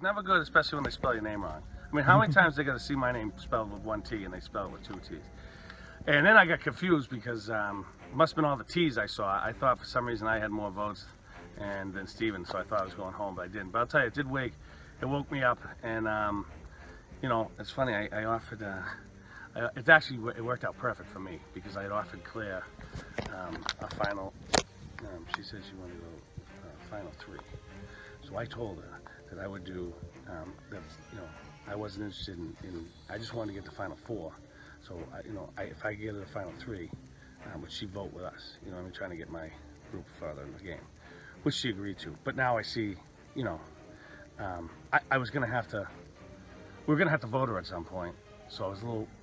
It's never good, especially when they spell your name wrong. I mean, how many times they got to see my name spelled with one T and they spell it with two T's? And then I got confused because it must have been all the T's I saw. I thought for some reason I had more votes than Steven, so I thought I was going home, but I didn't. But I'll tell you, it did wake. It woke me up, and you know, it's funny. I offered. It worked out perfect for me because I had offered Claire a final. She said she wanted to go final 3, so I told her that I would do. That, you know, I wasn't interested in. I just wanted to get the final 4. So you know, if I get to the final 3, would she vote with us? You know, I'm trying to get my group further in the game, which she agreed to. But now I see, you know, I was gonna have to. We were gonna have to vote her at some point. So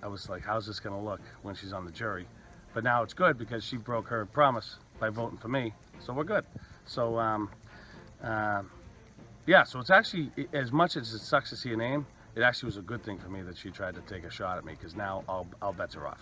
I was like, how's this gonna look when she's on the jury? But now it's good because she broke her promise by voting for me. So we're good. So yeah. So it's actually, as much as it sucks to see a name, it actually was a good thing for me that she tried to take a shot at me because now all bets are off.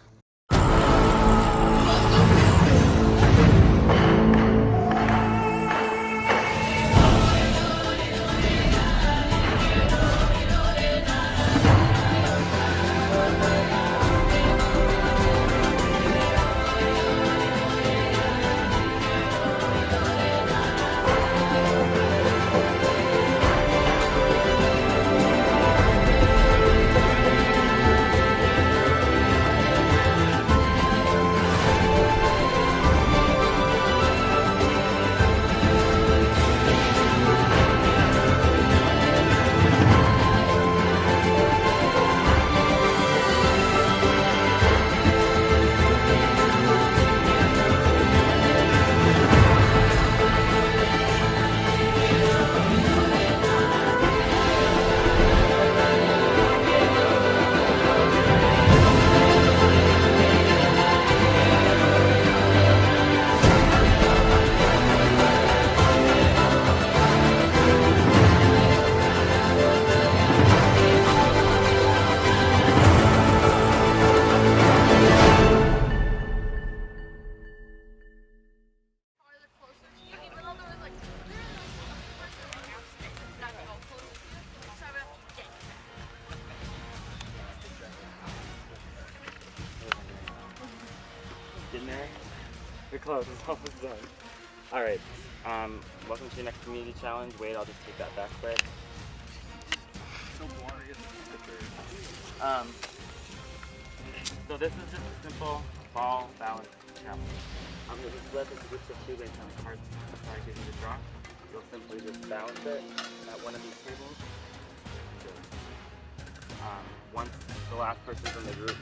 Getting there? You're close, it's almost done. Alright, welcome to your next community challenge. Wait, I'll just take that back quick. So boring. So this is just a simple ball balance challenge. This is split into groups of 2 based on the cards I give you to draw. You'll simply just balance it at one of these tables. Once the last person from the group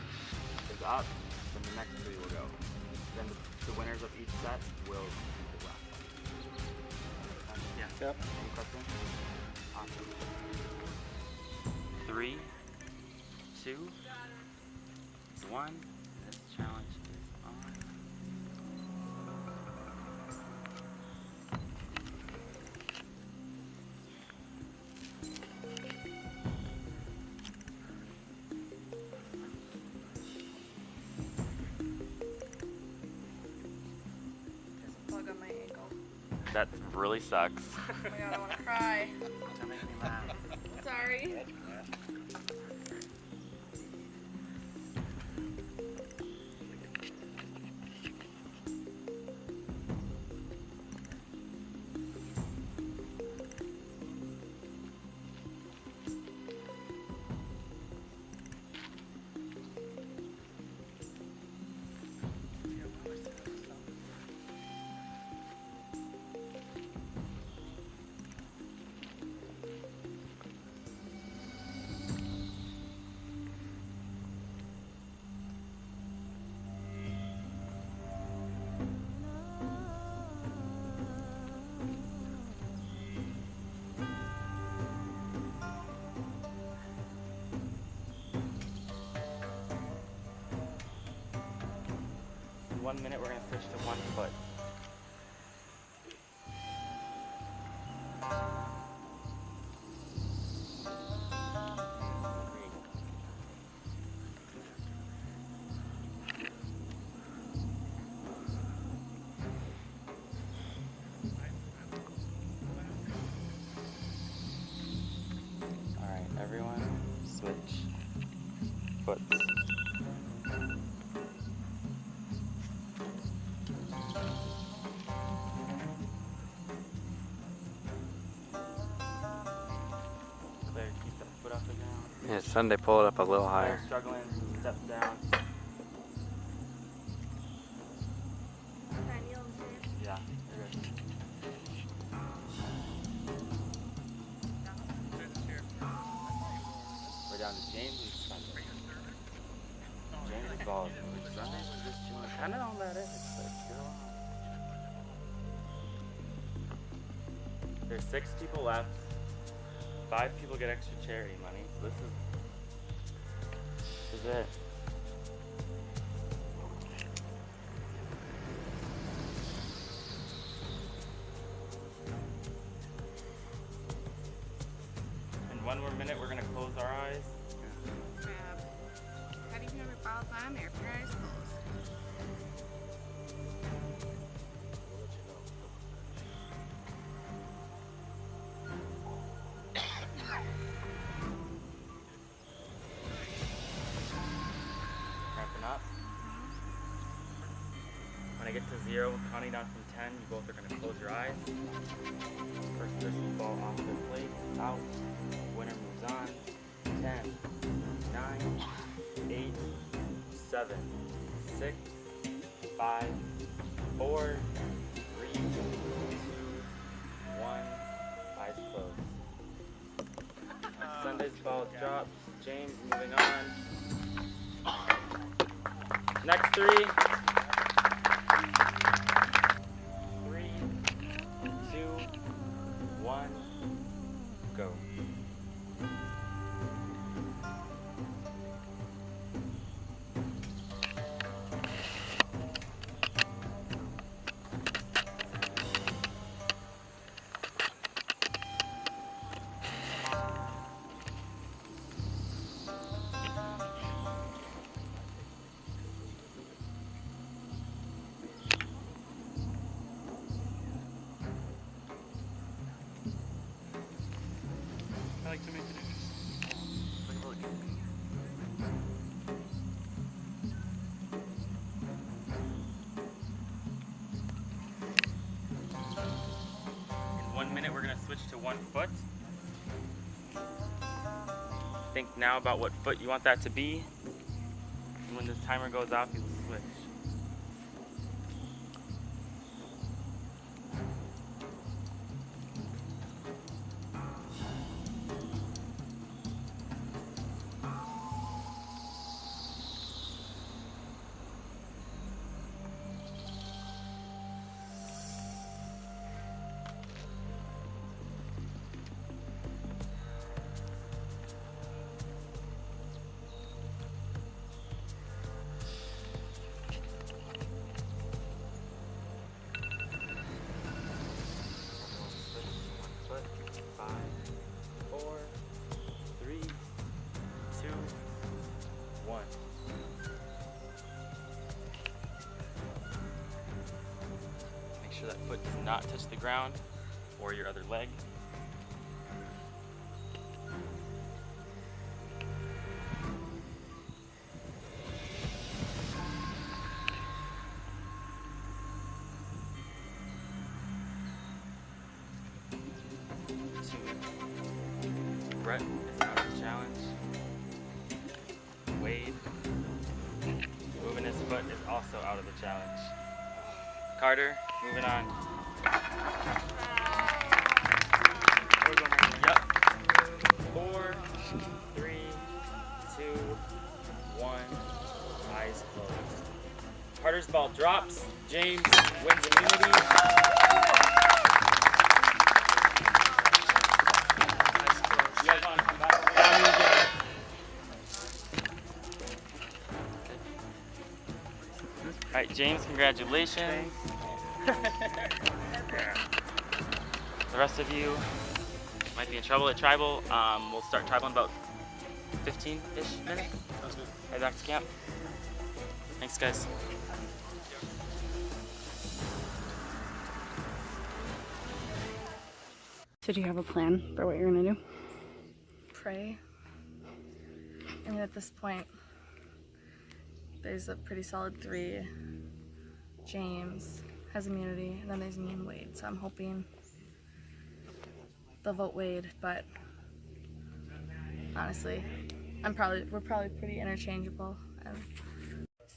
is up, then the next 3 will go. Then the winners of each set will do the last one. Yeah. Yep. Any questions? Awesome. 3, 2, 1. This challenge is on. Plug on my ankle. That really sucks. Oh my god, I want to cry. That makes me laugh. Sorry. In 1 minute, we're going to switch to 1 foot. switch foots. Claire, keep that foot off the ground. Yeah, Sunday pull it up a little higher. Claire struggling, step down. Can I kneel and sit? Yeah, you're good. We're down to James and Sunday. James is bald. Sunday was just chilling. Kind of on that edge, but still on. There's 6 people left. 5 people get extra charity money. So this is it. In one more minute, we're gonna close our eyes. Crap. How do you know your balls on there if your eyes closed? Ramping up. When I get to 0, counting down from 10, you both are gonna close your eyes. First person fall off the plate, out. Winner moves on. 10, 9, 8, 7, 6, 5, 4, 3, 2, 1. Eyes closed. Sunday's ball drops. James moving on. Next 3. 3, 2, 1, go. I like to make it. In 1 minute, we're gonna switch to 1 foot. Think now about what foot you want that to be. And when this timer goes off, you'll switch. That foot does not touch the ground or your other leg. Brett is out of the challenge. Wade, moving his foot, is also out of the challenge. Carter, moving on. Yep. 4, 3, 2, 1. Eyes closed. Carter's ball drops. James wins immunity. You guys want to come back? All right, James, congratulations. The rest of you might be in trouble at tribal. We'll start tribal in about 15-ish minutes. Sounds good. Head back to camp. Thanks, guys. So do you have a plan for what you're gonna do? Pray. I mean, at this point, there's a pretty solid 3. James has immunity, and then there's me and Wade. So I'm hoping they'll vote Wade, but honestly, we're probably pretty interchangeable.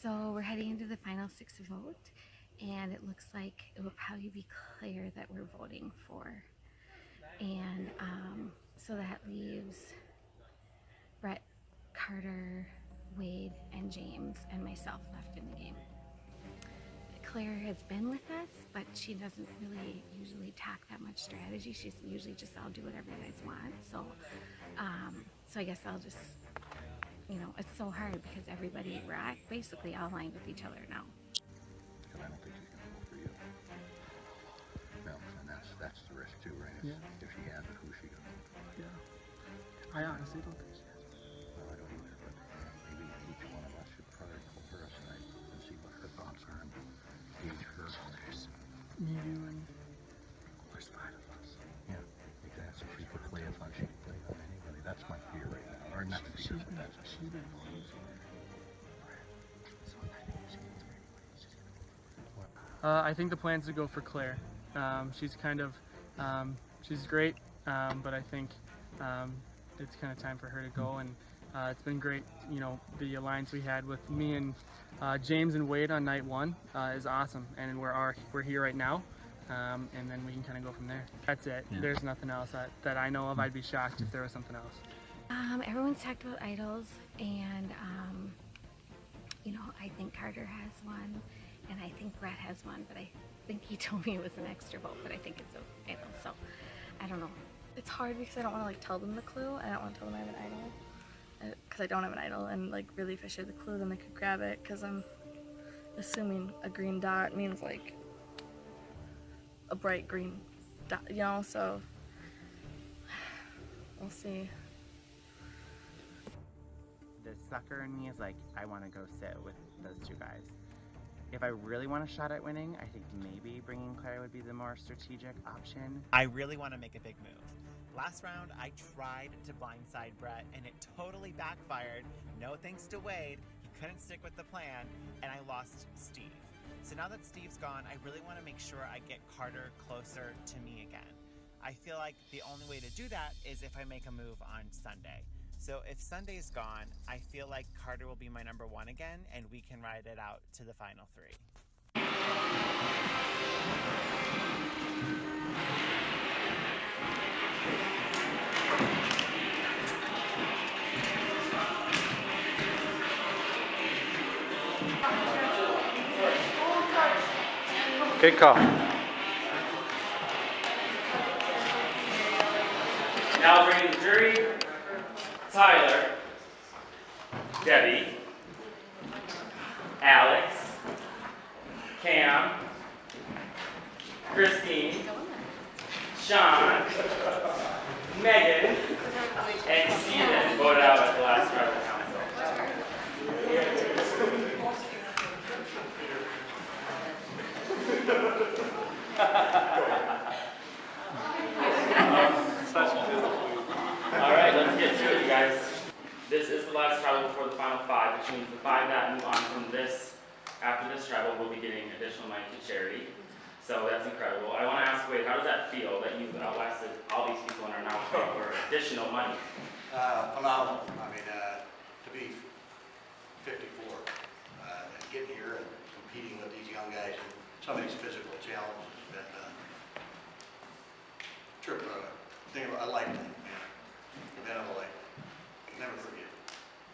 So we're heading into the final 6 vote, and it looks like it will probably be Claire that we're voting for. And so that leaves Brett, Carter, Wade, and James, and myself left in the game. Claire has been with us, but she doesn't really usually talk that much strategy. She's usually just, I'll do whatever you guys want. So, so I guess I'll just, you know, it's so hard because we're basically all aligned with each other now. Because I don't think she's going to vote for you. No, and that's the risk too, right? Yeah. If she has it, who's she going to vote for? Yeah. I honestly don't think she has. Well, I don't either, but maybe each one of us should probably pull her aside and see what her thoughts are and gauge her. So there's Me, you, and there's 5 of us. yeah, exactly. She could play a fun. She could play on anybody. That's my fear right now. Or not fear, She's but been that's voting for me. So I think she gets I think the plan's to go for Claire. She's kind of, she's great, but I think it's kind of time for her to go. And it's been great, you know, the alliance we had with me and James and Wade on night 1 is awesome, and we're here right now, and then we can kind of go from there. That's it. Yeah. There's nothing else that I know of. I'd be shocked if there was something else. Everyone's talked about idols, and you know, I think Carter has one, and I think Brett has one, but I think he told me it was an extra vote, but I think it's an idol, so I don't know. It's hard because I don't want to like tell them the clue. I don't want to tell them I have an idol, because I don't have an idol, and like really if I share the clue then they could grab it, because I'm assuming a green dot means like a bright green dot, you know, so we'll see. The sucker in me is like, I want to go sit with those 2 guys. If I really want a shot at winning, I think maybe bringing Claire would be the more strategic option. I really want to make a big move. Last round, I tried to blindside Brett, and it totally backfired. No thanks to Wade, he couldn't stick with the plan, and I lost Steve. So now that Steve's gone, I really want to make sure I get Carter closer to me again. I feel like the only way to do that is if I make a move on Sunday. So if Sunday's gone, I feel like Carter will be my number 1 again, and we can ride it out to the final 3. Good call. Now bring the jury, Tyler, Debbie, Alex, Cam, Christine, Sean, Megan, and Steven voted out at the last tribal council. All right, let's get to it, you guys. This is the last tribal before the final 5, which means the 5 that move on from this, after this tribal, will be getting additional money to charity. So that's incredible. I want to ask Wade, how does that feel that you've outlasted all these people and are now paying for additional money? Phenomenal. I mean, to be 54 and getting here and competing with these young guys and some of these physical challenges has been a trip, thing of a lifetime, event of a lifetime. Never forget.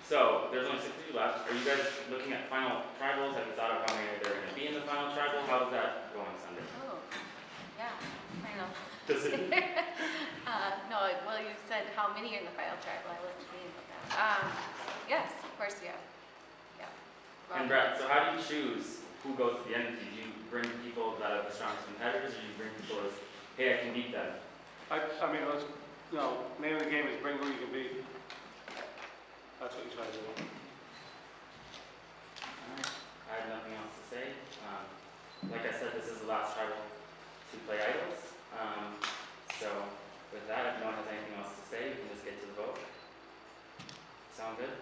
So there's only 6 of you left. Are you guys looking at final tribals? Have you thought of how many they're going to be in the final tribal? How's that going Sunday? Oh, yeah, I know. Does it? No, well, you said how many are in the final tribal. I wasn't thinking about that. Yes, of course, yeah. Yeah. And Brett, so how do you choose who goes to the end? Do you bring people that are the strongest competitors, or do you bring people as, hey, I can beat them? I mean, name of the game is bring who you can beat. That's what you try to do. Alright, I have nothing else to say. Like I said, this is the last tribal to play idols. So with that, if no one has anything else to say, we can just get to the vote. Sound good?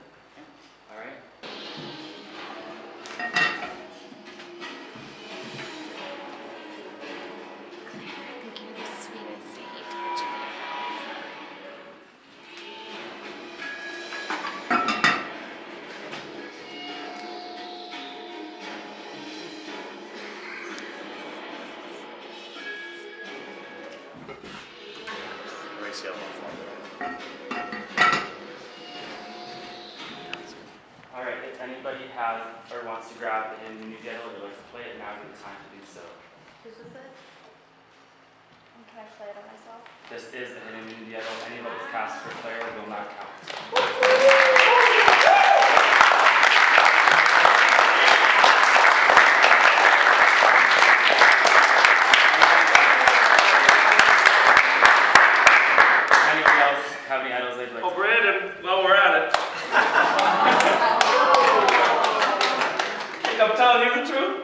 has or wants to grab the hidden immunity idol or would like to play it, now would be the time to do so. This is it. And can I play it on myself? This is the hidden immunity idol. Any votes cast for Claire will not count. Anybody else have any idols they'd like to play? Brandon, while we're at it. I'm telling you the truth.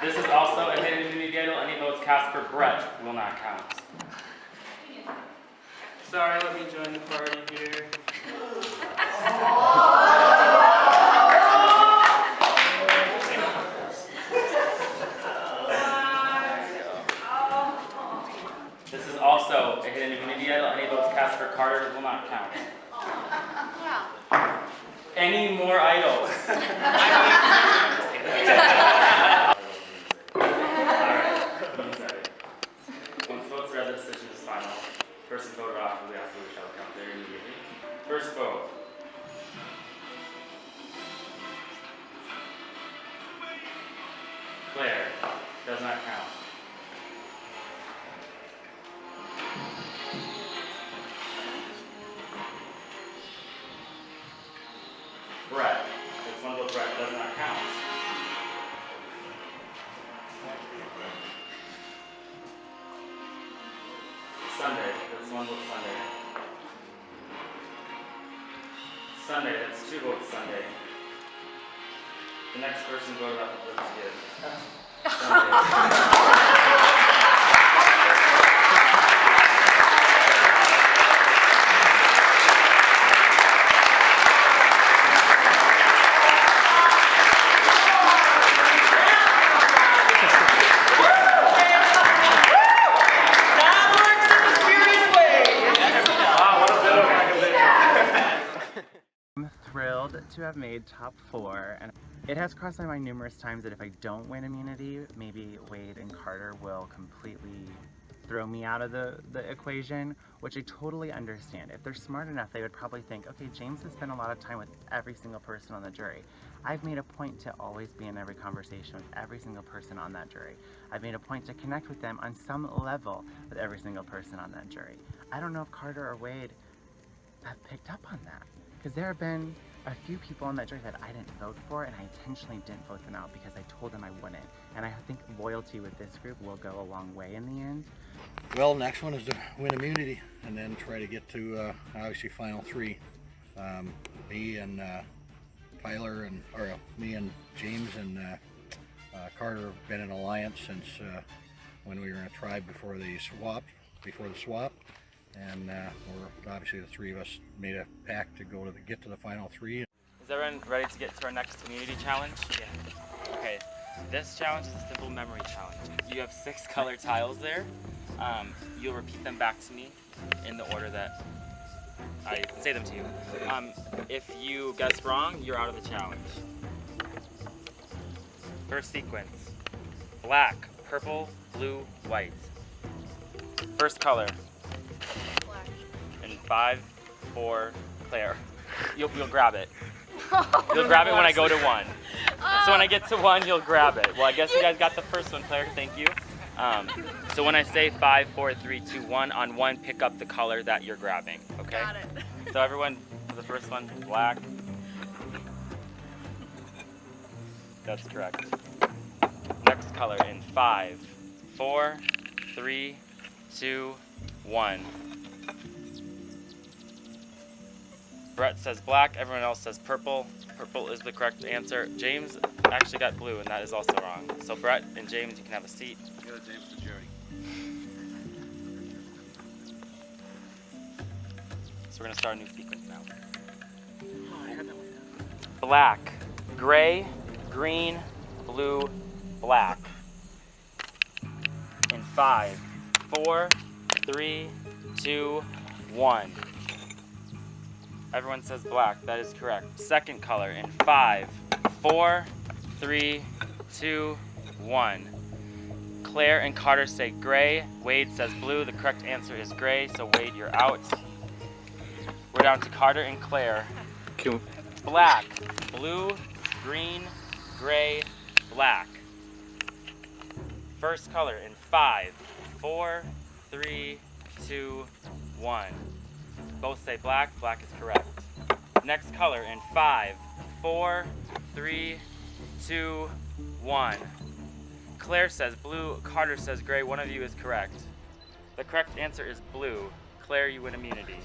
This is also a hidden immunity idol. Any votes cast for Brett will not count. Sorry, let me join the party here. This is also a hidden immunity idol. Any votes cast for Carter will not count. Any more idols? Once votes are read, the decision is final. Person voted off will be asked to shall count there immediately. First vote. Claire does not count. Brett. That's one vote. Brett does not count. Sunday. That's one vote. Sunday. Sunday. That's two votes. Sunday. The next person voted off the list is Sunday. I'm thrilled to have made top 4, and it has crossed my mind numerous times that if I don't win immunity, maybe Wade and Carter will completely throw me out of the equation, which I totally understand. If they're smart enough, they would probably think, okay, James has spent a lot of time with every single person on the jury. I've made a point to always be in every conversation with every single person on that jury. I've made a point to connect with them on some level with every single person on that jury. I don't know if Carter or Wade have picked up on that, because there have been a few people on that jury that I didn't vote for, and I intentionally didn't vote them out because I told them I wouldn't. And I think loyalty with this group will go a long way in the end. Well, next one is to win immunity and then try to get to obviously final 3. Me and Tyler me and James and Carter have been in alliance since when we were in a tribe before the swap. And we're obviously the 3 of us made a pact to get to the final 3. Is everyone ready to get to our next immunity challenge? Yeah. Okay. This challenge is a simple memory challenge. You have 6 color tiles there. You'll repeat them back to me in the order that I say them to you. If you guess wrong, you're out of the challenge. First sequence. Black, purple, blue, white. First color. Black. In 5, 4, Claire. You'll grab it. You'll grab it when I go to 1. So when I get to 1, you'll grab it. Well, I guess you guys got the first one, Claire. Thank you. So when I say 5, 4, 3, 2, 1, on 1, pick up the color that you're grabbing. Okay? Got it. So everyone, for the first one, black. That's correct. Next color in 5, 4, 3, 2, 1. Brett says black, everyone else says purple. Purple is the correct answer. James actually got blue, and that is also wrong. So Brett and James, you can have a seat. Go to James the jury. So we're gonna start a new sequence now. Black, gray, green, blue, black. In 5, 4, 3, 2, 1. Everyone says black, that is correct. Second color in 5, 4, 3, 2, 1. Claire and Carter say gray, Wade says blue. The correct answer is gray, so Wade, you're out. We're down to Carter and Claire. black. Blue, green, gray, black. First color in 5, 4, 3, 2, 1. Both say black. Black is correct. Next color in 5, 4, 3, 2, 1. Claire says blue, Carter says gray. One of you is correct. The correct answer is blue. Claire, you win immunity.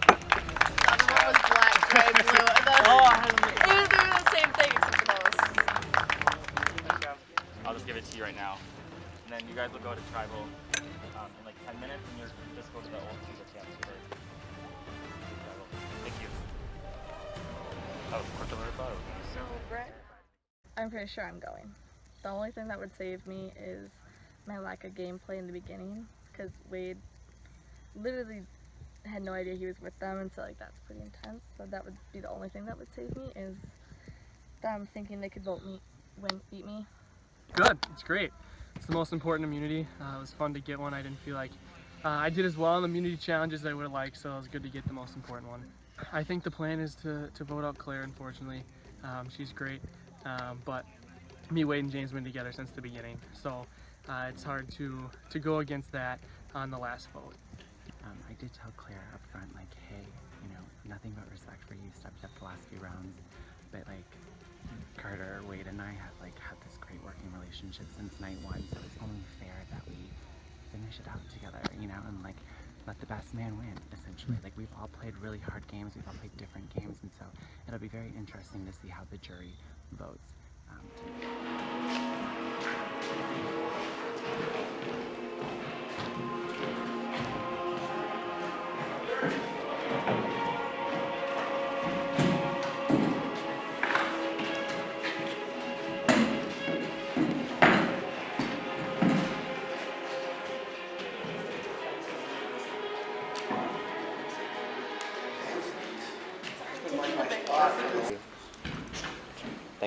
The other one was black, gray, blue. It was the same thing except for those. I'll just give it to you right now. And then you guys will go to tribal in like 10 minutes, and you'll just go to the old two that you have to first. Thank you. That was quicker than I thought it was going to. So, Brett, I'm pretty sure I'm going. The only thing that would save me is my lack of gameplay in the beginning, because Wade literally had no idea he was with them, and so like that's pretty intense. So that would be the only thing that would save me, is them thinking they could beat me. Good, it's great. It's the most important immunity. It was fun to get one. I didn't feel like I did as well in the immunity challenges as I would have liked, so it was good to get the most important one. I think the plan is to vote out Claire, unfortunately. She's great, but me, Wade, and James been together since the beginning, so it's hard to go against that on the last vote. I did tell Claire up front, like, hey, you know, nothing but respect for you, stepped up the last few rounds, but like, Carter, Wade, and I had this great working relationship since night 1, so it's only fair that we finish it out together, you know, and like, let the best man win, essentially. Like, we've all played really hard games, we've all played different games, and so it'll be very interesting to see how the jury votes. Thank you.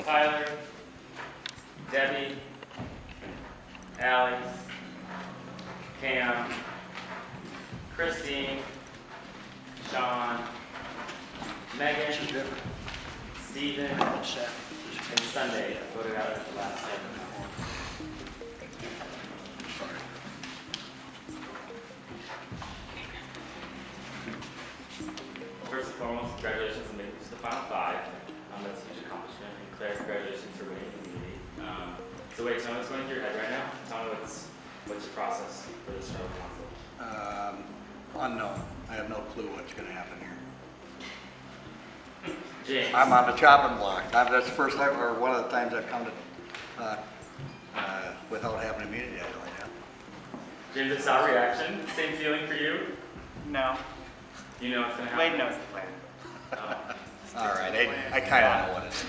Tyler, Debbie, Alex, Cam, Christine, Sean, Megan, Steven, and Sunday voted out at the last second. First and foremost, congratulations on making it to the final 5. That's a huge accomplishment. And Claire, congratulations for winning immunity. So wait, tell me what's going through your head right now. Tell me what's your process for this show console. Unknown. I have no clue what's going to happen here. James. I'm on the chopping block. That's the first time, or one of the times I've come to without having immunity. I really have. James, it's our reaction. Same feeling for you? No. You know what's going to happen? Wade knows the plan. All right, I kind of know what it is.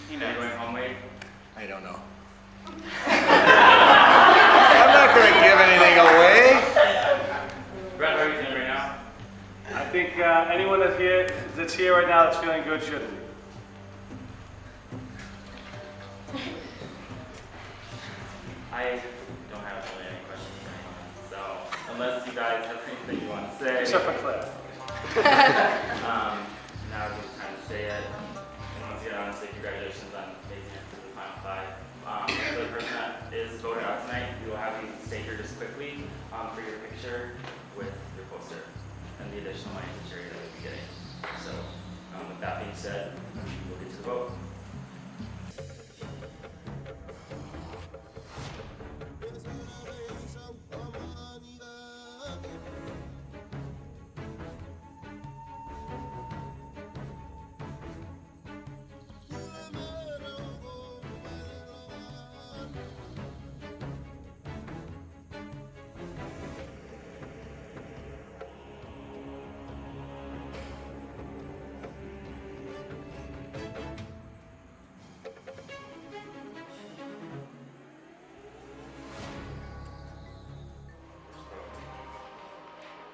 He Are knows. you going home, Wade? I don't know. I'm not going to give anything away. Brett, how are you feeling right now? I think anyone that's here right now that's feeling good should be. I don't have really any questions for anyone. So, unless you guys have anything you want to say. Except for Claire. Now is the time to say it. And once again, I want to say congratulations on making it to the final 5. For the person that is voted out tonight, we will have you stay here just quickly for your picture with your poster and the additional money that you're going to be getting. So, with that being said, we'll get to the vote.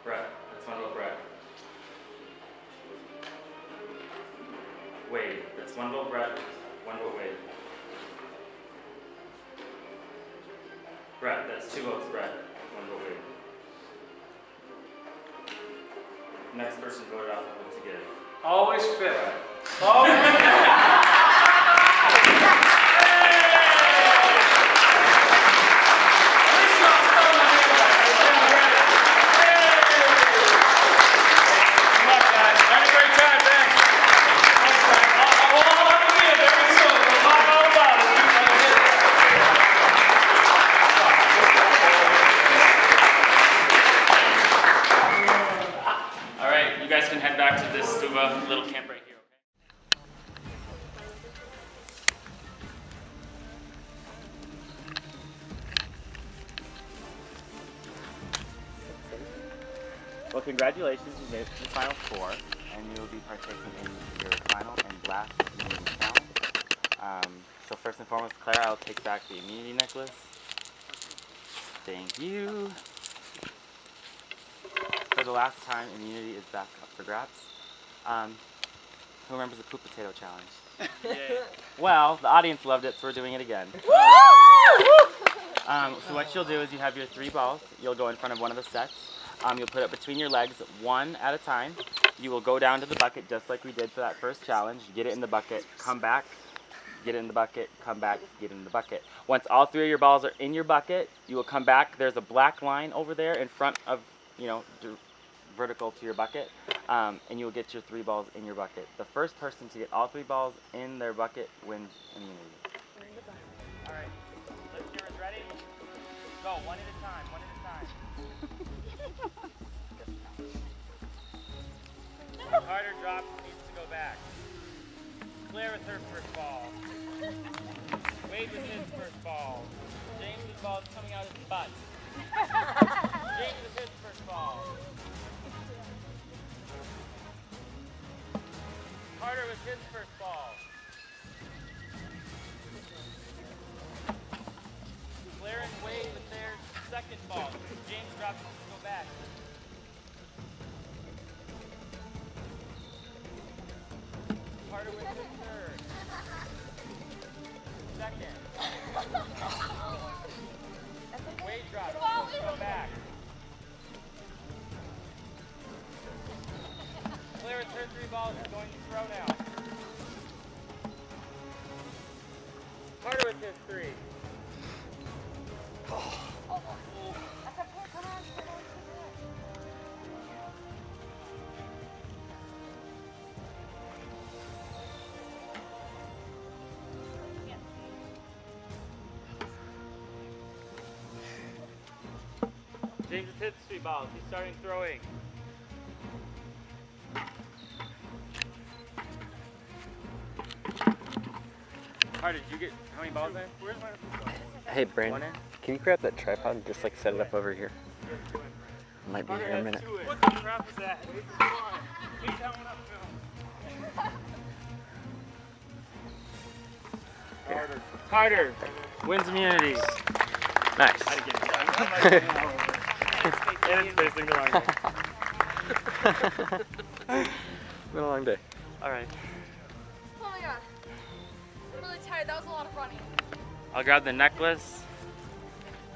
Brett, that's one vote Brett. Wade, that's one vote Brett, one vote Wade. Brett, that's 2 votes Brett, one vote Wade. Next person voted off of what to give. Always fit. Always Alright, you guys can head back to this Suva little camp right here, okay? Well, congratulations, you made it to the final four, and you'll be partaking in your final and last immunity challenge. So first and foremost, Claire, I'll take back the immunity necklace. Thank you. For the last time, immunity is back up for grabs. Who remembers the poop potato challenge? Yeah. Well, the audience loved it, so we're doing it again. So what you'll do is you have your 3 balls. You'll go in front of one of the sets. You'll put it between your legs, one at a time. You will go down to the bucket just like we did for that first challenge. Get it in the bucket, come back, get it in the bucket, come back, get it in the bucket. Once all 3 of your balls are in your bucket, you will come back. There's a black line over there in front of, vertical to your bucket, and you will get your 3 balls in your bucket. The first person to get all 3 balls in their bucket wins immunity. All right, lift yours, ready? Go, one at a time, one at a time. Carter drops, needs to go back. Claire with her first ball. Wade with his first ball. James's ball is coming out of his butt. James with his first ball. Carter with his first ball. Claire and Wade with their second ball. James drops to go back. Carter with his third. Second. Wade drops to go back. Claire with her 3 balls is going to throw now. Carter with his 3. James has hit 3 balls. He's starting throwing. Carter, did you get how many balls in? Where's my Hey, Brandon, can you grab that tripod and just like set it up over here? Might be here in a minute. What the crap is that? Pick that one up, Phil. Carter wins immunity. Nice. And it's facing the wrong way. Been a long day. All right. Oh my god. I'm really tired. That was a lot of running. I'll grab the necklace.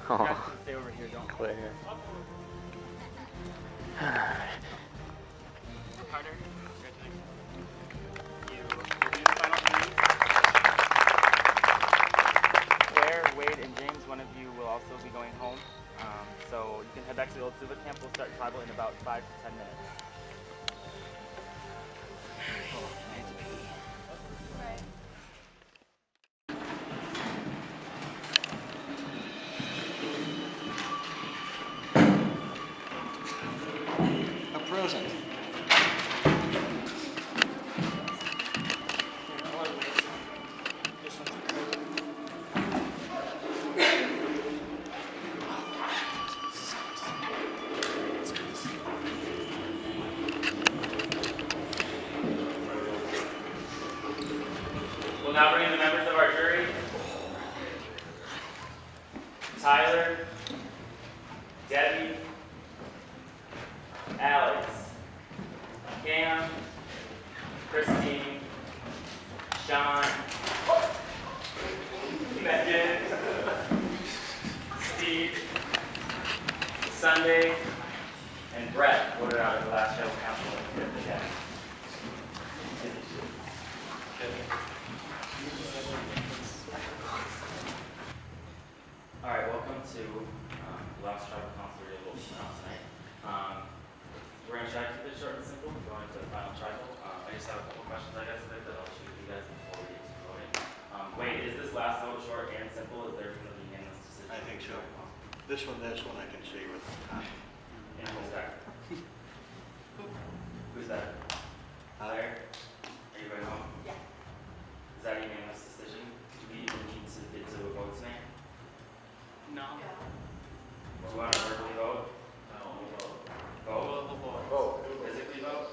Oh, Stay over here, don't. Claire. Carter, congratulations. You're doing the final 3. Claire, Wade, and James, one of you will also be going home. So you can head back to the old Suva camp. We'll start tribal in about 5 to 10 minutes. A present. We'll now bring in the members of our jury. Tyler, Debbie, Alex, Cam, Christine, Sean, Megan, Steve, Sunday, and Brett voted out of the last show council of the day. questions, I guess, that I'll shoot you guys before we get to voting. Wait, is this last vote short and simple? Is there going to be unanimous decision? I think so. This one I can say with And who's that? Who's that? Claire? Are you going home? Yeah. Is that a unanimous decision? Do we even need to get to a vote tonight? No. Do you want to verbally vote? No. Vote? Vote. Physically vote?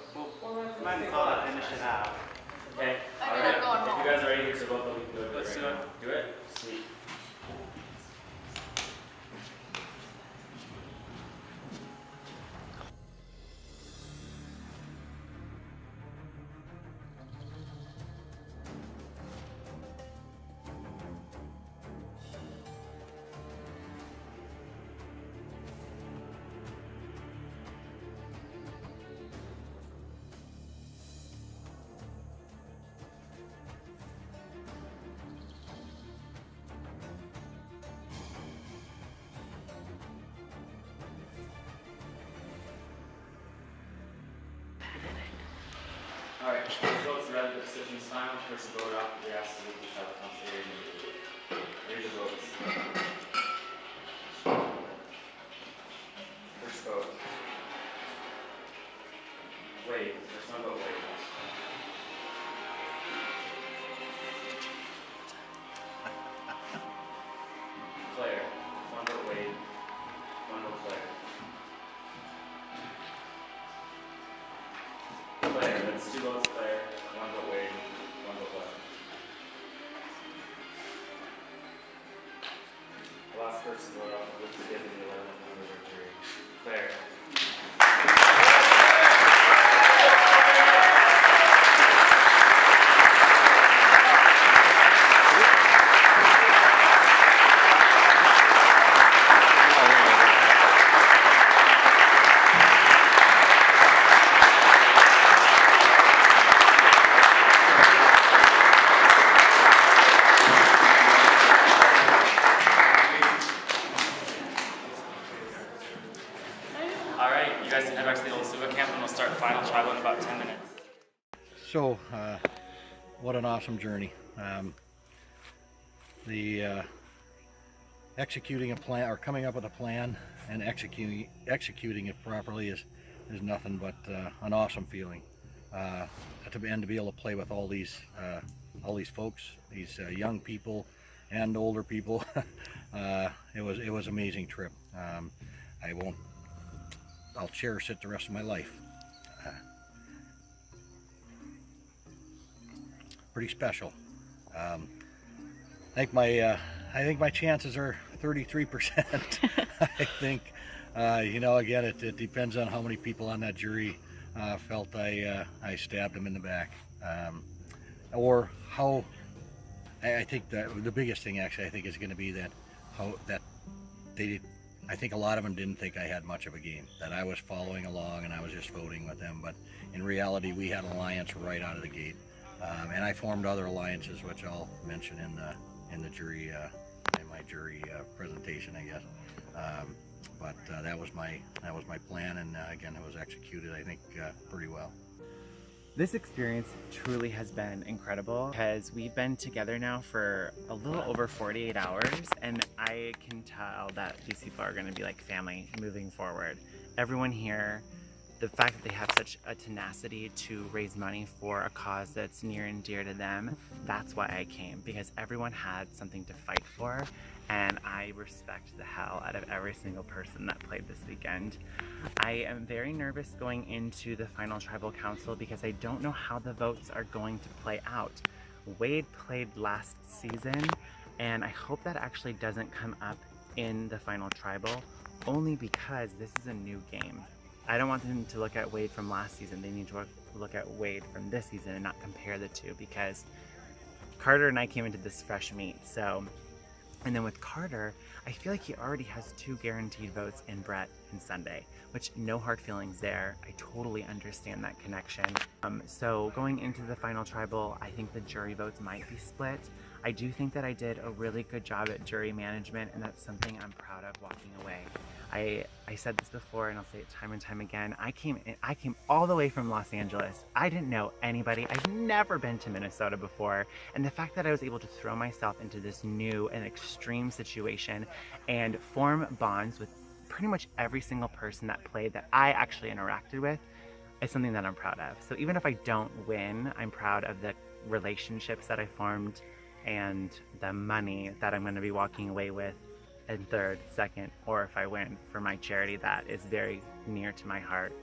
Might as well finish it out. Okay. I mean, I'm going If home. you guys are ready to vote, then we can do it. Let's right do it. now. Do it? Sweet. Alright, those votes are ready, the decision's final. First vote off, we ask the local tribal council area immediately. Here's your votes. First vote. Wade, there's no vote Wade. Claire, one vote Wade, one vote Claire. Claire, that's 2 votes Claire, 1 vote Wade, 1 vote Claire. The last person vote off of the given the 11th member of our jury. Claire. Alright, you guys can head back to the old Suva camp and we'll start final tribal in about 10 minutes. So, what an awesome journey. Executing a plan, or coming up with a plan and executing it properly is nothing but an awesome feeling. And to be able to play with all these folks, these young people and older people, it was an amazing trip. I'll cherish it the rest of my life. Pretty special. I think my chances are 33%. I think, again, it depends on how many people on that jury felt I stabbed them in the back, or how. I think that the biggest thing actually I think is going to be that I think a lot of them didn't think I had much of a game, that I was following along and I was just voting with them, but in reality we had an alliance right out of the gate, and I formed other alliances which I'll mention in the jury in my jury presentation, I guess. But that was my plan, and again, it was executed, I think, pretty well. This experience truly has been incredible because we've been together now for a little over 48 hours, and I can tell that these people are going to be like family moving forward. Everyone here, the fact that they have such a tenacity to raise money for a cause that's near and dear to them, that's why I came, because everyone had something to fight for, and I respect the hell out of every single person that played this weekend. I am very nervous going into the final tribal council because I don't know how the votes are going to play out. Wade played last season, and I hope that actually doesn't come up in the final tribal, only because this is a new game. I don't want them to look at Wade from last season. They need to look at Wade from this season and not compare the two, because Carter and I came into this fresh meat. And then with Carter, I feel like he already has 2 guaranteed votes in Brett and Sunday, which no hard feelings there. I totally understand that connection. So going into the final tribal, I think the jury votes might be split. I do think that I did a really good job at jury management, and that's something I'm proud of walking away. I said this before, and I'll say it time and time again. I came all the way from Los Angeles. I didn't know anybody. I've never been to Minnesota before, and the fact that I was able to throw myself into this new and extreme situation and form bonds with pretty much every single person that played that I actually interacted with is something that I'm proud of. So even if I don't win, I'm proud of the relationships that I formed and the money that I'm going to be walking away with in third, second, or if I win for my charity that is very near to my heart.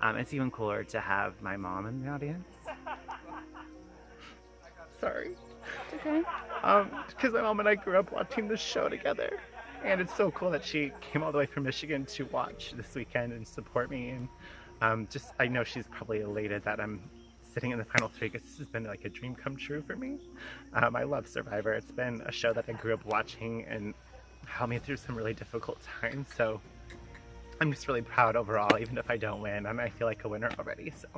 It's even cooler to have my mom in the audience. Sorry. Okay. Because my mom and I grew up watching this show together, and it's so cool that she came all the way from Michigan to watch this weekend and support me. And I know she's probably elated that I'm sitting in the final three, because this has been like a dream come true for me. I love Survivor. It's been a show that I grew up watching and helped me through some really difficult times. So I'm just really proud overall, even if I don't win. I feel like a winner already. So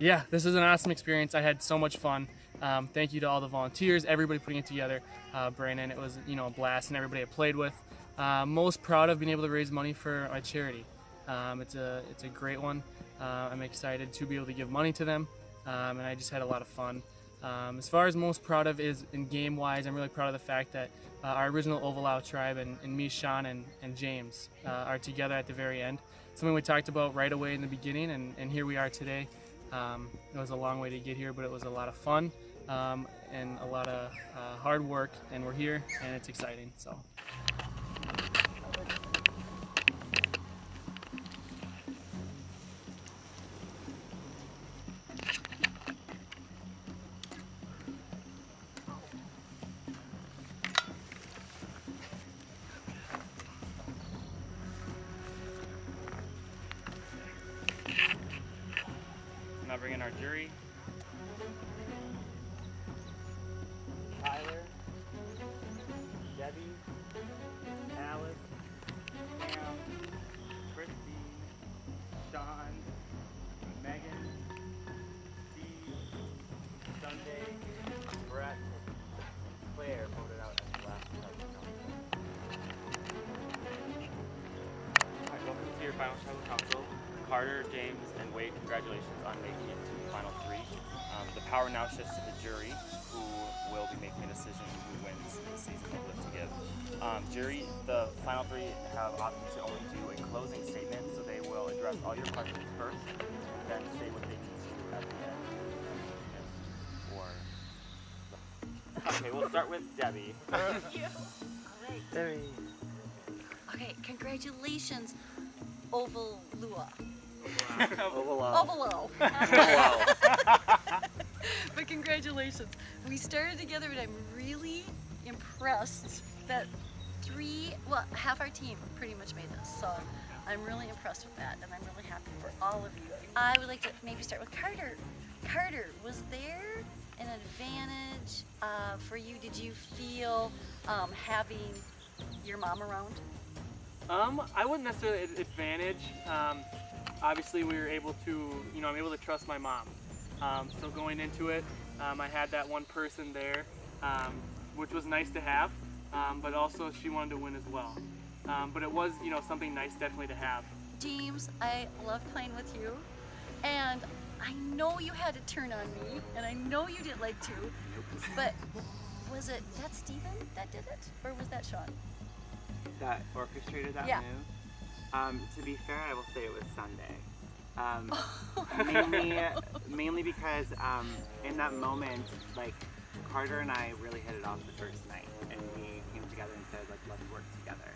Yeah, this is an awesome experience. I had so much fun. Thank you to all the volunteers, everybody putting it together. Brandon, it was a blast, and everybody I played with. Most proud of being able to raise money for my charity. It's a great one. I'm excited to be able to give money to them, and I just had a lot of fun. As far as most proud of is in game wise, I'm really proud of the fact that our original Ovalau tribe and me, Sean, and James are together at the very end. Something we talked about right away in the beginning, and here we are today. It was a long way to get here, but it was a lot of fun and a lot of hard work, and we're here, and it's exciting. So. Now bring in our jury. Tyler, Debbie, Alex, Pam, Christy, Sean, Megan, Steve, Sunday, Brett, Claire voted out as the last council. Alright, welcome to your final tribal council. Carter, James, and Wade, congratulations on making it to the final three. The power now shifts to the jury, who will be making a decision who wins the season of Live to Give. Jury, the final three have options to only do a closing statement, so they will address all your questions first, and then say what they need to at the end. Okay, we'll start with Debbie. Thank you. All right. Debbie. Okay, congratulations, Ovalua. Ovalau. Ovalo. But congratulations. We started together, and I'm really impressed that half our team pretty much made this. So I'm really impressed with that, and I'm really happy for all of you. I would like to maybe start with Carter. Carter, was there an advantage for you? Did you feel having your mom around? I wouldn't necessarily advantage. Obviously, we were able to, I'm able to trust my mom. So going into it, I had that one person there, which was nice to have, but also she wanted to win as well. But it was, something nice definitely to have. James, I love playing with you, and I know you had to turn on me, and I know you didn't like to, but was it that Steven that did it, or was that Sean? That orchestrated that move? To be fair, I will say it was Sunday. Mainly because in that moment, like, Carter and I really hit it off the first night, and we came together and said, like, let's work together.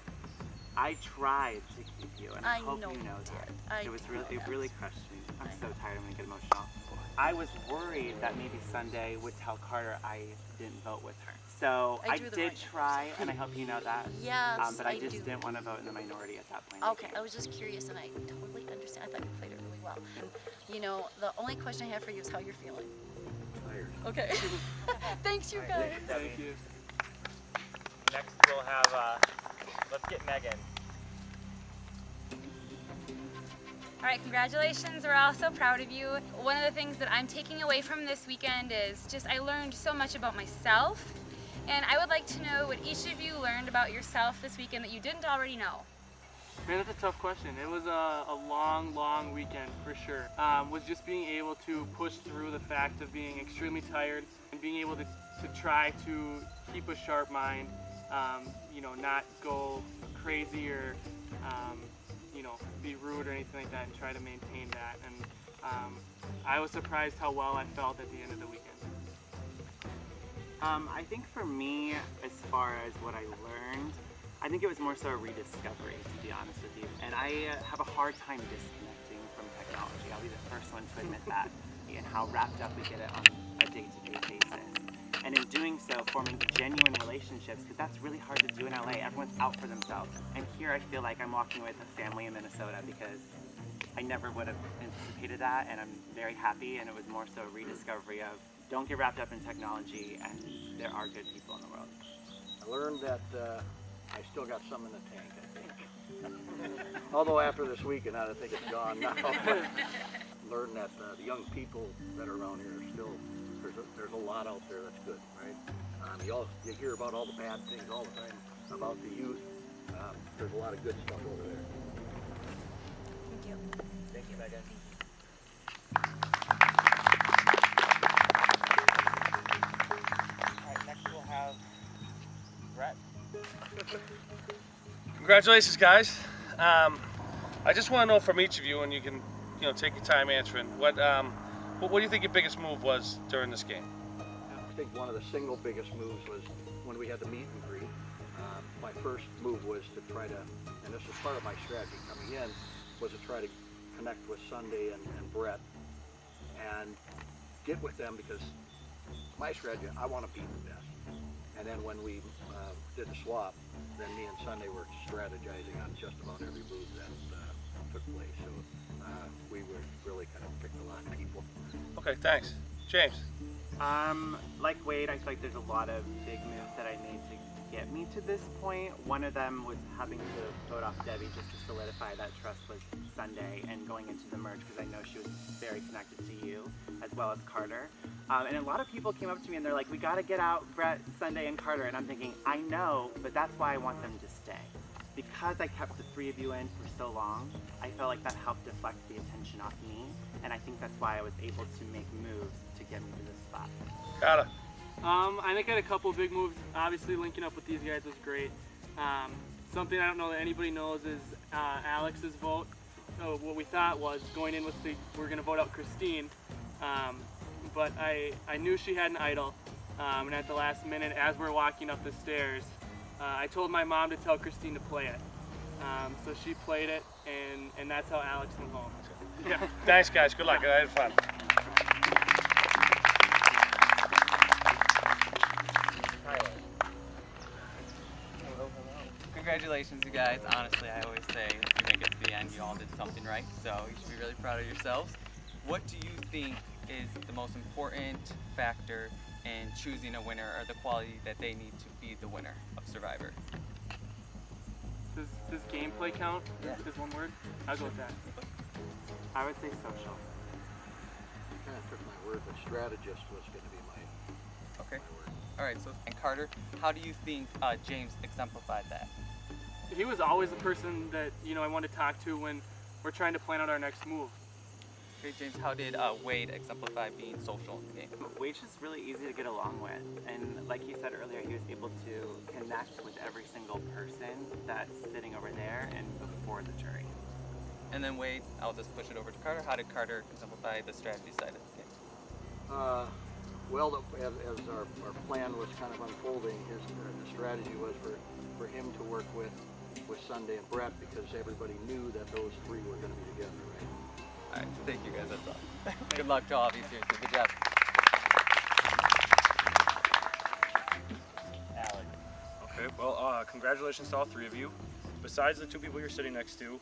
I tried to keep you, and I hope you know that. It really crushed me. I'm so tired, I'm gonna get emotional. I was worried that maybe Sunday would tell Carter I didn't vote with her. So I did try, and I hope you know that. Yes, but I just didn't want to vote in the minority at that point. Okay, I was just curious, and I totally understand. I thought you played it really well. And, the only question I have for you is how you're feeling. Tired. Okay. Thanks, you guys. Thank you. Next we'll have, let's get Megan. All right, congratulations. We're all so proud of you. One of the things that I'm taking away from this weekend is just I learned so much about myself And I would like to know what each of you learned about yourself this weekend that you didn't already know. Man, that's a tough question. It was a long weekend for sure. Was just being able to push through the fact of being extremely tired and being able to try to keep a sharp mind, you know, not go crazy or, you know, be rude or anything like that, and try to maintain that. And I was surprised how well I felt at the end of the weekend. I think for me, as far as what I learned, I think it was more so a rediscovery, to be honest with you. And I have a hard time disconnecting from technology. I'll be the first one to admit that, and how wrapped up we get it on a day-to-day basis. And in doing so, forming genuine relationships, because that's really hard to do in LA. Everyone's out for themselves. And here I feel like I'm walking away with a family in Minnesota, because I never would have anticipated that, and I'm very happy. And it was more so a rediscovery of, don't get wrapped up in technology, and there are good people in the world. I learned that I still got some in the tank, I think. Although after this weekend, I think it's gone now. Learned that the young people that are around here are still, there's a lot out there that's good, right? You hear about all the bad things all the time about the youth. There's a lot of good stuff over there. Thank you. Thank you, Megan. Alright, next we'll have Brett. Congratulations, guys. I just want to know from each of you, and you can, you know, take your time answering. What do you think your biggest move was during this game? I think one of the single biggest moves was when we had the meet and greet. My first move was to try to, and this was part of my strategy coming in, was to try to connect with Sunday and Brett and get with them, because my strategy, I want to beat the best. And then when we did the swap, then me and Sunday were strategizing on just about every move that took place. So we were really kind of picked a lot of people. Okay, thanks. James? Like Wade, I feel like there's a lot of big moves that I made to get me to this point. One of them was having to vote off Debbie just to solidify that trust with Sunday and going into the merge, because I know she was very connected to you as well as Carter. And a lot of people came up to me and they're like, we got to get out Brett, Sunday, and Carter. And I'm thinking, I know, but that's why I want them to stay. Because I kept the three of you in for so long, I felt like that helped deflect the attention off me. And I think that's why I was able to make moves to get me to this spot. Got it. I think I had a couple big moves. Obviously, linking up with these guys was great. Something I don't know that anybody knows is Alex's vote. So what we thought was going in with we're going to vote out Christine, but I knew she had an idol, and at the last minute, as we're walking up the stairs, I told my mom to tell Christine to play it. So she played it, and that's how Alex went home. Yeah. Thanks, guys. Good luck. I had fun. Congratulations, you guys. Honestly, I always say if you make it to the end, you all did something right, so you should be really proud of yourselves. What do you think is the most important factor in choosing a winner, or the quality that they need to be the winner of Survivor? Does gameplay count? Yeah. Is one word? I'll go with that. I would say social. You kind of took my word, but strategist was going to be my Okay. word. All right, so, and Carter, how do you think James exemplified that? He was always the person that, you know, I want to talk to when we're trying to plan out our next move. Okay, James, how did Wade exemplify being social in the game? Wade's just really easy to get along with, and like he said earlier, he was able to connect with every single person that's sitting over there and before the jury. And then Wade, I'll just push it over to Carter. How did Carter exemplify the strategy side of the game? Well, as our plan was kind of unfolding, the strategy was for him to work with Sunday and Brett, because everybody knew that those three were going to be together, right? All right, thank you guys. That's all. Good luck to all of you too. Good job. Alex. Okay, well, congratulations to all three of you. Besides the two people you're sitting next to,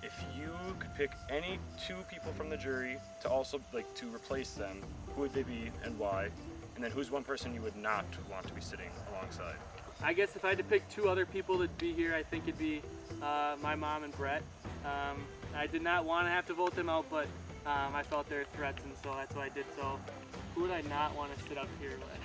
if you could pick any two people from the jury to also, like, to replace them, who would they be and why? And then who's one person you would not want to be sitting alongside? I guess if I had to pick two other people that'd be here, I think it'd be my mom and Brett. I did not want to have to vote them out, but I felt their threats, and so that's what I did. So who would I not want to sit up here with?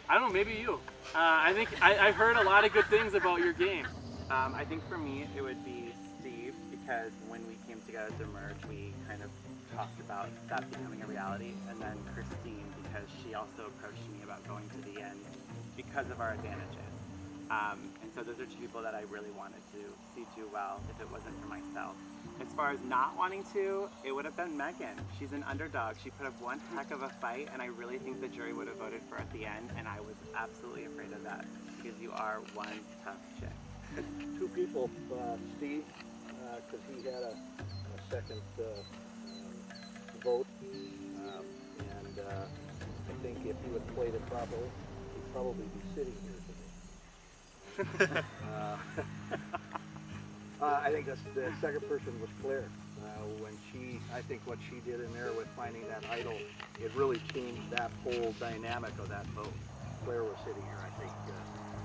I don't know, maybe you. I think I've heard a lot of good things about your game. I think for me it would be Steve, because when we came together to merge, we kind of talked about that becoming a reality, and then Christine, because she also approached me about going to the end because of our advantages. And so those are two people that I really wanted to see do well if it wasn't for myself. As far as not wanting to, it would have been Megan. She's an underdog. She put up one heck of a fight, and I really think the jury would have voted for her at the end, and I was absolutely afraid of that, because you are one tough chick. Two people, Steve, because he had a second vote, and I think if he had played it properly, he'd probably be sitting here today. I think the second person was Claire. When I think what she did in there with finding that idol, it really changed that whole dynamic of that vote. Claire was sitting here, I think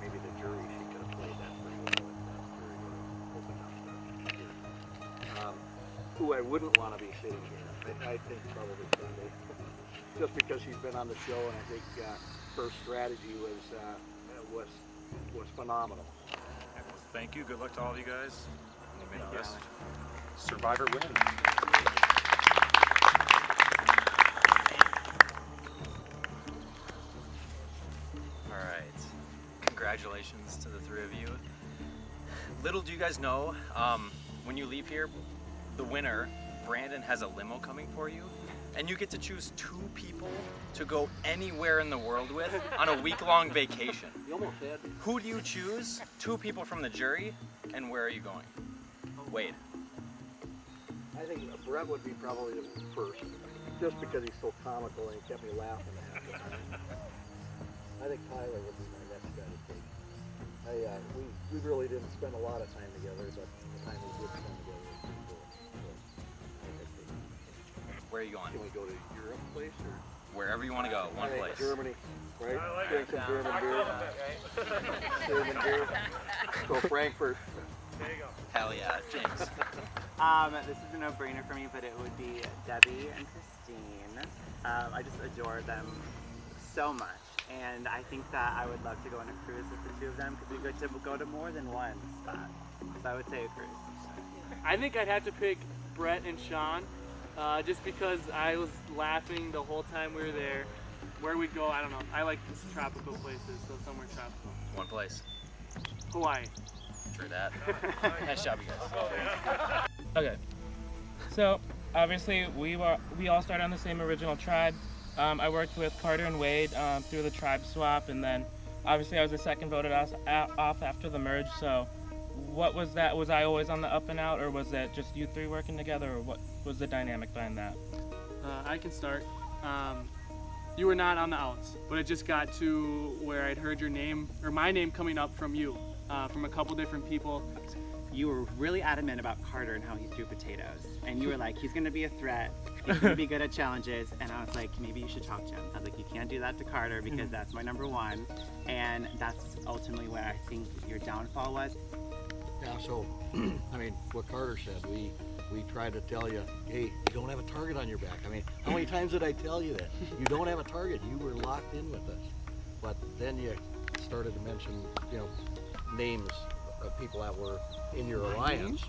maybe the jury, she could have played that pretty well if that jury would have opened up here. Who I wouldn't want to be sitting here, I think probably Sunday. Just because she's been on the show, and I think her strategy was phenomenal. Thank you. Good luck to all of you guys. May the best survivor win. All right. Congratulations to the three of you. Little do you guys know, when you leave here, the winner, Brandon, has a limo coming for you, and you get to choose 2 people to go anywhere in the world with on a week-long vacation. You almost had me. Who do you choose? 2 people from the jury, and where are you going? Wade. I think Brett would be probably the first, just because he's so comical and he kept me laughing half the time. I think Tyler would be my next guy to take. We really didn't spend a lot of time together, but the time we did spend together was pretty cool. Where are you going? Can we go to Europe place or? Wherever you want to go, one I think place. Germany, right? I like Drink it. some German beer. German beer. Go Frankfurt. There you go. Hell yeah, James. This is a no-brainer for me, but it would be Debbie and Christine. I just adore them so much, and I think that I would love to go on a cruise with the two of them, because we get to go to more than one spot. So I would say a cruise. I think I'd have to pick Brett and Sean, just because I was laughing the whole time we were there. Where we'd go, I don't know. I like these tropical places, so somewhere tropical. One place. Hawaii. True that. Nice job, you guys. Okay, so obviously we all started on the same original tribe. I worked with Carter and Wade through the tribe swap, and then obviously I was the second voted off after the merge. So what was that? Was I always on the up and out, or was it just you three working together, or what was the dynamic behind that? I can start. You were not on the outs, but it just got to where I'd heard your name, or my name coming up from you, from a couple different people. You were really adamant about Carter and how he threw potatoes. And you were like, he's gonna be a threat, he's gonna be good at challenges. And I was like, maybe you should talk to him. I was like, you can't do that to Carter because that's my #1. And that's ultimately where I think your downfall was. Yeah, so, I mean, what Carter said, we tried to tell you, hey, you don't have a target on your back. I mean, how many times did I tell you that? You don't have a target. You were locked in with us. But then you started to mention, names of people that were in your alliance.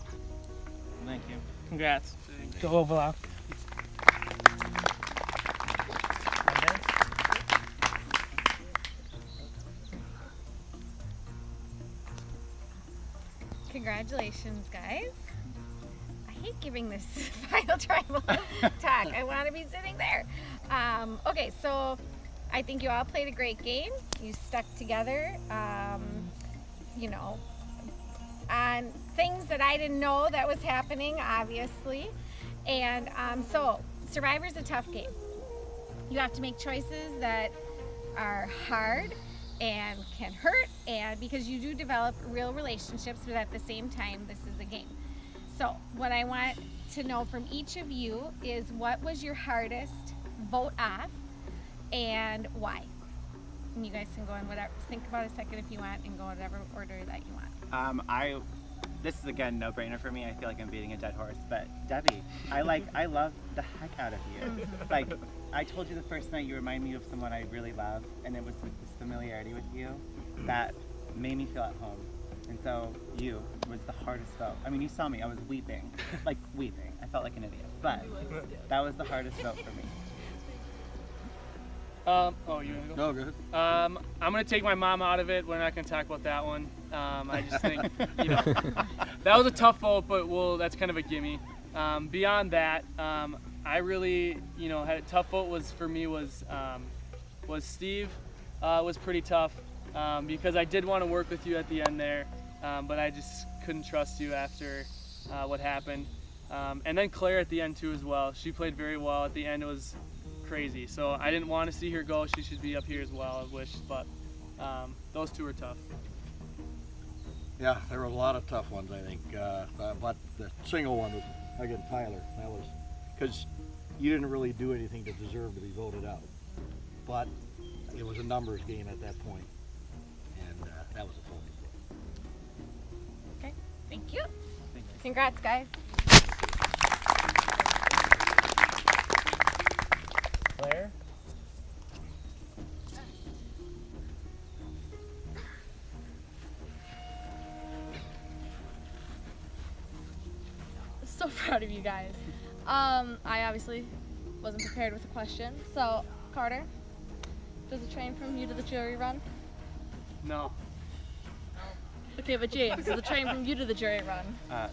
Thank you. Congrats. Go Ovalov. Congratulations, guys. I hate giving this final tribal talk. I want to be sitting there. Okay, so I think you all played a great game. You stuck together, on things that I didn't know that was happening, obviously. And so Survivor's a tough game. You have to make choices that are hard and can hurt, and because you do develop real relationships, but at the same time, this is a game. So what I want to know from each of you is, what was your hardest vote off and why? And you guys can go in whatever, think about a second if you want, and go in whatever order that you want. This is again no-brainer for me. I feel like I'm beating a dead horse, but Debbie, I love the heck out of you. Like, I told you the first night you remind me of someone I really love, and it was like this familiarity with you that made me feel at home. And so you was the hardest vote. I mean, you saw me, I was weeping, like weeping. I felt like an idiot, but that was the hardest vote for me. Oh, you wanna go? No, go ahead. I'm gonna take my mom out of it. We're not gonna talk about that one. I just think, you know, that was a tough vote, but that's kind of a gimme. Beyond that, I really, you know, had a tough vote for me was Steve. Was pretty tough because I did want to work with you at the end there, but I just couldn't trust you after what happened. And then Claire at the end too as well. She played very well at the end. It was crazy. So I didn't want to see her go. She should be up here as well, I wish, but those two were tough. Yeah, there were a lot of tough ones, I think. But the single one was, again, Tyler. That was because you didn't really do anything to deserve to be voted out. But it was a numbers game at that point, and that was a focus. Okay, thank you. Congrats, guys. Claire? So proud of you guys. I obviously wasn't prepared with a question. So, Carter, does the train from you to the jury run? No. Okay, but James, does the train from you to the jury run? Yeah.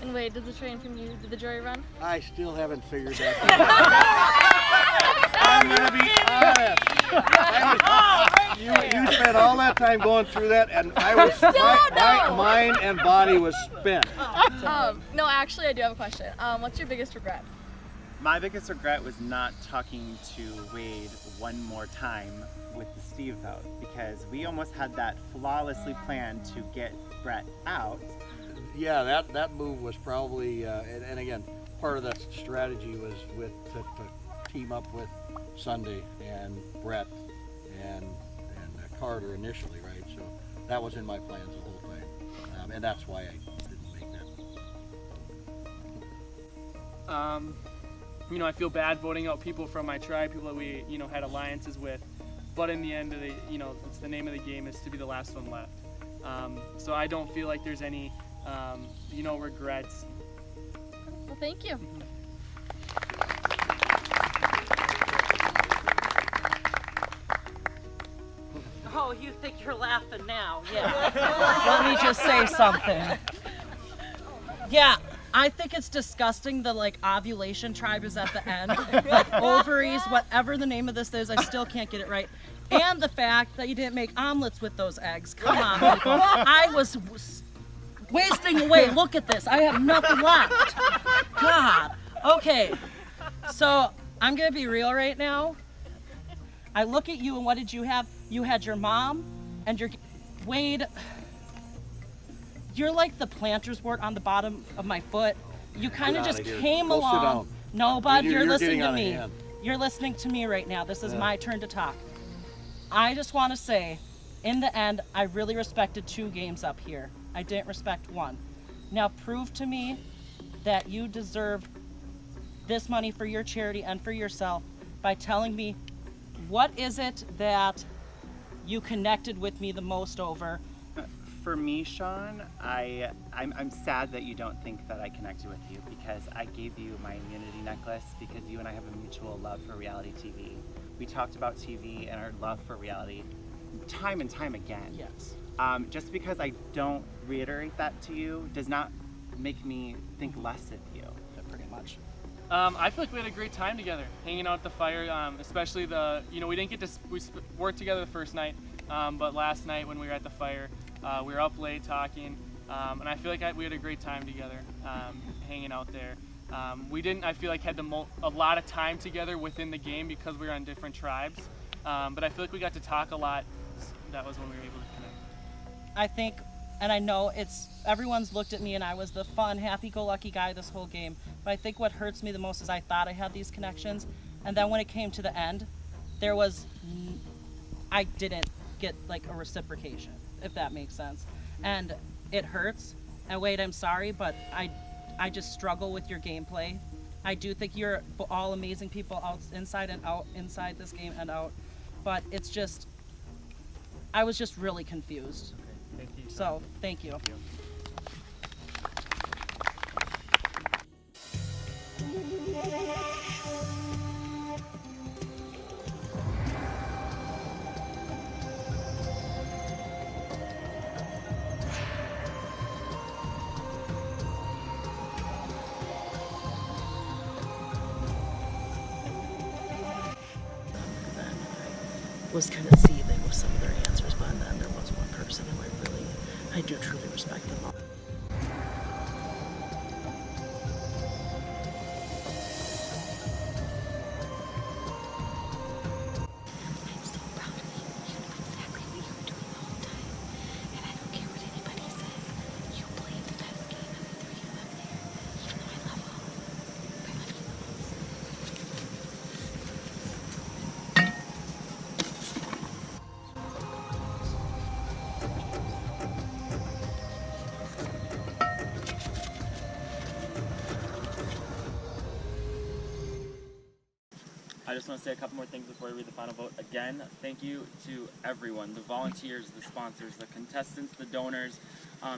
And Wade, does the train from you to the jury run? I still haven't figured that out. I'm gonna be honest. You spent all that time going through that, and I was my mind and body was spent. No, actually, I do have a question. What's your biggest regret? My biggest regret was not talking to Wade one more time with the Steve vote, because we almost had that flawlessly planned to get Brett out. Yeah, that move was probably, and again, part of that strategy was to team up with Sunday and Brett and Carter initially, right? So that was in my plans the whole time, and that's why I didn't make that. You know, I feel bad voting out people from my tribe, people that we, you know, had alliances with. But in the end of the, you know, it's the name of the game is to be the last one left. So I don't feel like there's any, you know, regrets. Well, thank you. Oh, you think you're laughing now? Yeah. Let me just say something. Yeah, I think it's disgusting the like ovulation tribe is at the end. Like ovaries, whatever the name of this is, I still can't get it right. And the fact that you didn't make omelets with those eggs. Come on, people. I was wasting away. Look at this. I have nothing left. God. Okay. So I'm going to be real right now. I look at you and what did you have? You had your mom and your Wade. You're like the planter's wart on the bottom of my foot. You kind of just came along. No, bud, you're listening to me. You're listening to me right now. This is my turn to talk. I just want to say, in the end, I really respected 2 games up here. I didn't respect 1. Now prove to me that you deserve this money for your charity and for yourself by telling me what is it that you connected with me the most over. For me, Sean, I'm sad that you don't think that I connected with you, because I gave you my immunity necklace because you and I have a mutual love for reality TV. We talked about TV and our love for reality time and time again. Yes. Just because I don't reiterate that to you does not make me think less of you, pretty much. I feel like we had a great time together, hanging out at the fire, especially you know, we didn't get to, we worked together the first night, but last night when we were at the fire, we were up late talking, and I feel like we had a great time together, hanging out there. We didn't, I feel like, had a lot of time together within the game because we were on different tribes, but I feel like we got to talk a lot. That was when we were able to connect. I think, and I know everyone's looked at me and I was the fun, happy-go-lucky guy this whole game, but I think what hurts me the most is I thought I had these connections, and then when it came to the end, I didn't get like a reciprocation, if that makes sense. And it hurts. And Wade, I'm sorry, but I just struggle with your gameplay I do think you're all amazing people inside and out, inside this game and out. But it's just, I was just really confused. Okay. Thank you. So, thank you. Thank you. Was kind of seething with some of their answers, but then there was one person who I do truly respect them all. I'm so proud of you. You knew exactly what you were doing the whole time. And I don't care what anybody says. You played the best game of the three of them there. Even though I love all of them. I love you the most. I just want to say a couple more things before we read the final vote. Again, thank you to everyone, the volunteers, the sponsors, the contestants, the donors,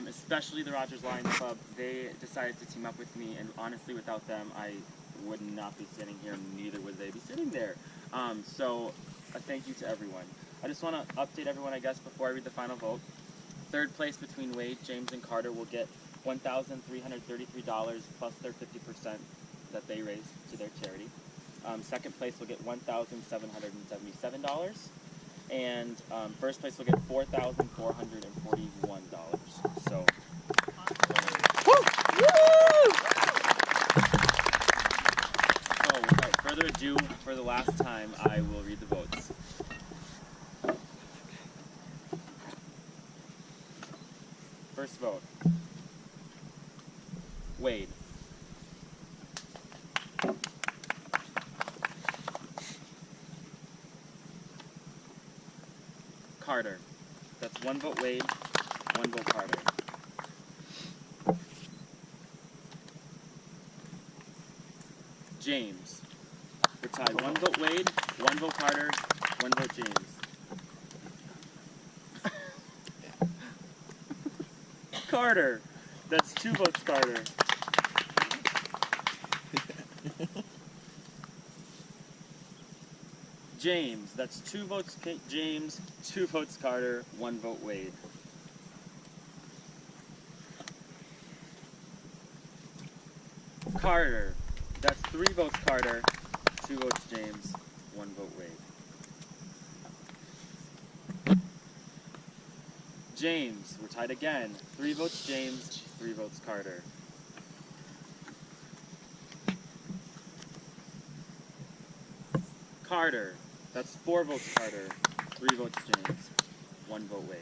especially the Rogers Lions Club. They decided to team up with me, and honestly, without them, I would not be sitting here, and neither would they be sitting there. So a thank you to everyone. I just want to update everyone, I guess, before I read the final vote. Third place between Wade, James, and Carter will get $1,333 plus their 50% that they raise to their charity. Second place will get $1,777, and first place will get $4,441. So, without further ado, for the last time, I will read the votes. First vote, Wade. Carter. That's one vote Wade, one vote Carter. James. We're tied. One vote Wade, one vote Carter, one vote James. Carter. That's two votes Carter. James, that's two votes James, two votes Carter, one vote Wade. Carter, that's three votes Carter, two votes James, one vote Wade. James, we're tied again. Three votes James, three votes Carter. Carter, that's four votes Carter, three votes James, one vote Wade.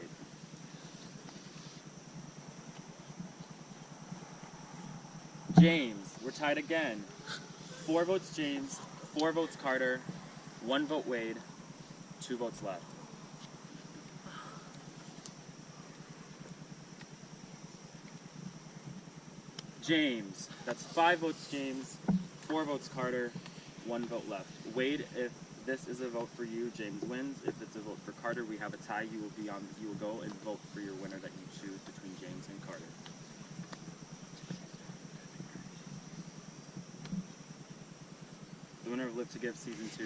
James, we're tied again. Four votes James, four votes Carter, one vote Wade, two votes left. James, that's five votes James, four votes Carter, one vote left. Wade, if this is a vote for you, James wins. If it's a vote for Carter, we have a tie. You will go and vote for your winner that you choose between James and Carter. The winner of Live to Give Season 2.